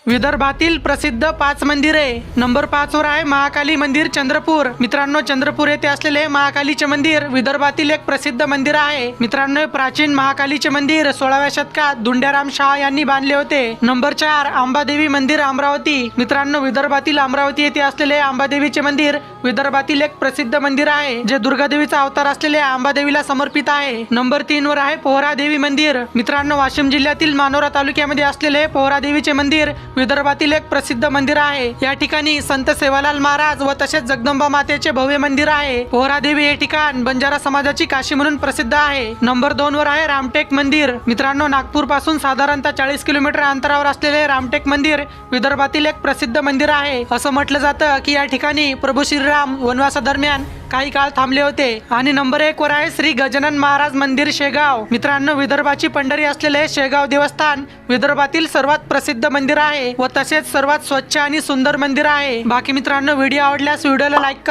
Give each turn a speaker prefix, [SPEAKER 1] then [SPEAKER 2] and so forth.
[SPEAKER 1] विदर्भातील प्रसिद्ध 5 मंदिरे। नंबर 5 वर आहे महाकाली मंदिर चंद्रपूर। मित्रांनो, चंद्रपूर येथे असलेले महाकालीचे मंदिर विदर्भातील एक प्रसिद्ध मंदिर आहे। मित्रांनो, प्राचीन महाकालीचे मंदिर 16व्या शतकात धुंड्याराम शाह यांनी बांधले होते। नंबर 4 अंबादेवी मंदिर अमरावती। मित्रांनो, विदर्भातील अमरावती येथे असलेले अंबादेवीचे मंदिर विदर्भातील एक प्रसिद्ध मंदिर आहे, जे दुर्गादेवीचा अवतार असलेल्या अंबादेवीला समर्पित आहे। नंबर 3 वर आहे पोहरादेवी मंदिर। मित्रांनो, वाशिम जिल्ह्यातील मानोरा तालुक्यामध्ये असलेले पोहरादेवीचे मंदिर विदर्भातील एक प्रसिद्ध मंदिर आहे। या ठिकाणी संत सेवालाल महाराज व तसेच जगदंबा मातेचे भव्य मंदिर आहे। पोहरादेवी हे ठिकाण बंजारा समाजाची काशी म्हणून प्रसिद्ध आहे। नंबर 2 वर आहे रामटेक मंदिर। मित्रांनो, नागपूर पासून साधारणतः 40 किलोमीटर अंतरावर असलेले रामटेक मंदिर विदर्भातील एक प्रसिद्ध मंदिर आहे। असं म्हटलं जातं की या ठिकाणी प्रभू श्रीराम वनवासादरम्यान काही काळ थांबले होते। आणि नंबर 1 वर आहे श्री गजानन महाराज मंदिर शेगाव। मित्रांनो, विदर्भाची पंढरी असलेले शेगाव देवस्थान विदर्भातील सर्वात प्रसिद्ध मंदिर आहे व तसेच सर्वात स्वच्छ आणि सुंदर मंदिर आहे। बाकी मित्रांनो, व्हिडिओ आवडल्यास व्हिडिओला लाईक